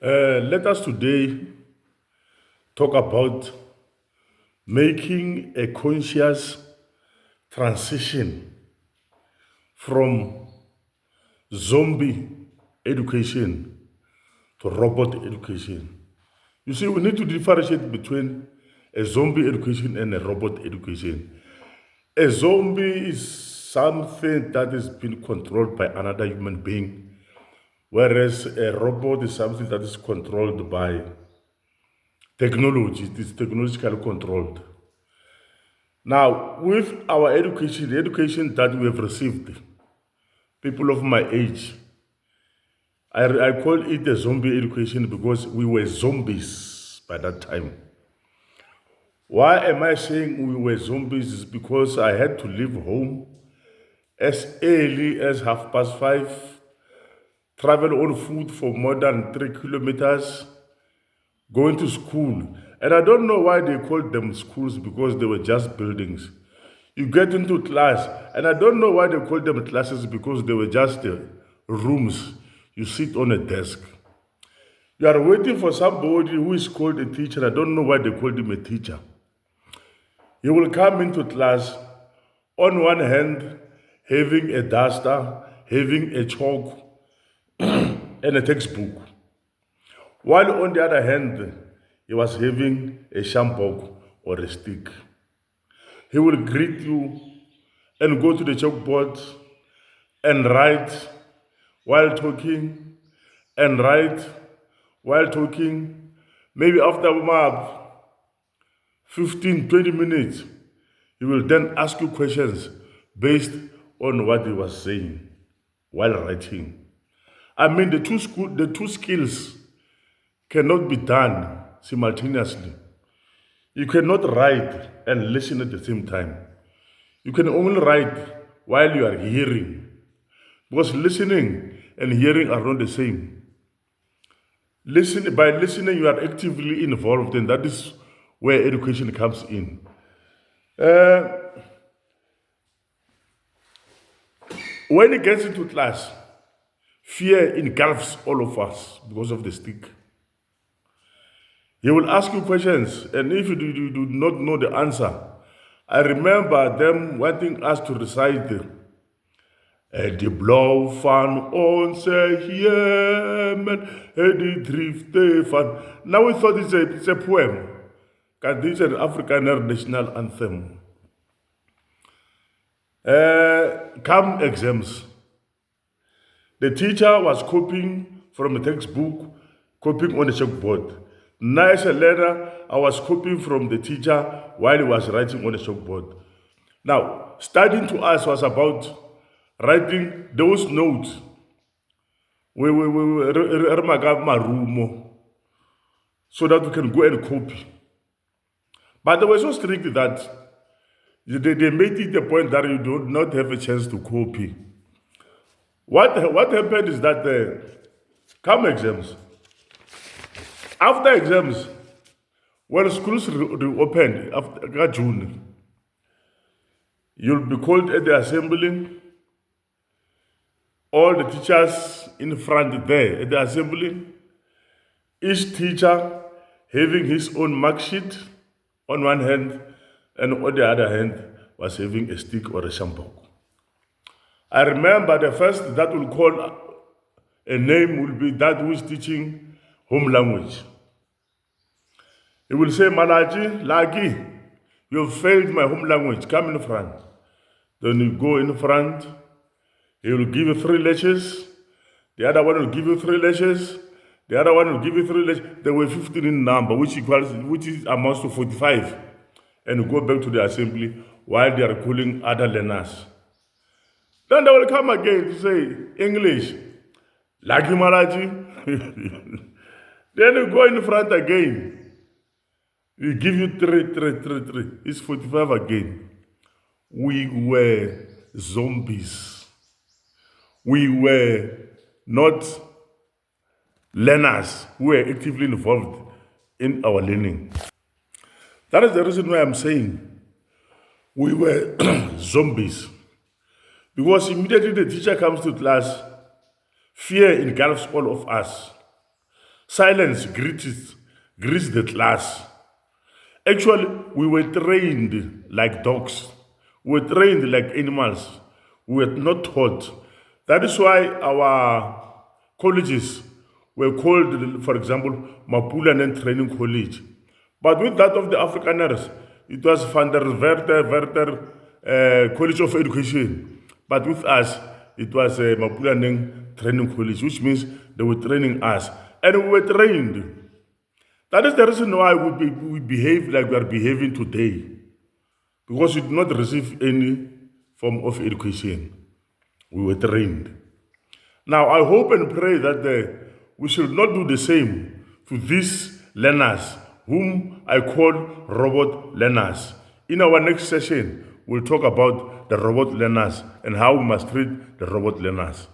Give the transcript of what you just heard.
Let us today talk about making a conscious transition from zombie education to robot education. You see, we need to differentiate between a zombie education and a robot education. A zombie is something that is being controlled by another human being, whereas a robot is something that is controlled by technology. It is technologically controlled. Now, with our education, the education that we have received, people of my age, I call it a zombie education because we were zombies by that time. Why am I saying we were zombies? Is because I had to leave home as early as 5:30, travel on foot for more than 3 kilometers, going to school. And I don't know why they called them schools because they were just buildings. You get into class, and I don't know why they called them classes because they were just rooms. You sit on a desk. You are waiting for somebody who is called a teacher. I don't know why they called him a teacher. He will come into class, on one hand, having a duster, having a chalk, and a textbook. While on the other hand, he was having a shampoo or a stick. He will greet you and go to the chalkboard and write while talking and write while talking. Maybe after 15, 20 minutes, he will then ask you questions based on what he was saying while writing. I mean, the two skills cannot be done simultaneously. You cannot write and listen at the same time. You can only write while you are hearing, because listening and hearing are not the same. By listening, you are actively involved, and that is where education comes in. Uh, when it gets into class, fear engulfs all of us because of the stick. He will ask you questions, and if you do not know the answer, I remember them wanting us to recite die blauw van onze hemel, die drifte van. Now we thought it's a poem, because this is an African national anthem. Come exams. The teacher was copying from a textbook, copying on the chalkboard. Nice letter, I was copying from the teacher while he was writing on the chalkboard. Now, studying to us was about writing those notes. We so that we can go and copy. But they were so strict that they made it the point that you do not have a chance to copy. What happened is that come exams. After exams, when schools reopened after June, you'll be called at the assembly. All the teachers in front there at the assembly, each teacher having his own mark sheet on one hand, and on the other hand was having a stick or a shampoo. I remember the first that will call a name will be that who is teaching home language. He will say, Malachi, Lagi, you have failed my home language, come in front. Then you go in front, he will give you 3 lectures, the other one will give you 3 lectures, the other one will give you 3 lectures. There were 15 in number, which amounts to 45. And you go back to the assembly while they are calling other learners. Then they will come again to say, English, Lagi Malachi. Then you go in front again. We give you 3. It's 45 again. We were zombies. We were not learners who were actively involved in our learning. That is the reason why I'm saying we were zombies. Because immediately the teacher comes to class, fear engulfs all of us. Silence greets the class. Actually, we were trained like dogs. We were trained like animals. We were not taught. That is why our colleges were called, for example, Mapulanen Training College. But with that of the Afrikaners, it was Van der Werter College of Education. But with us, it was Mapulanen Training College, which means they were training us. And we were trained. That is the reason why we behave like we are behaving today. Because we did not receive any form of education. We were trained. Now, I hope and pray that we should not do the same to these learners, whom I call robot learners. In our next session, we'll talk about the robot learners and how we must treat the robot learners.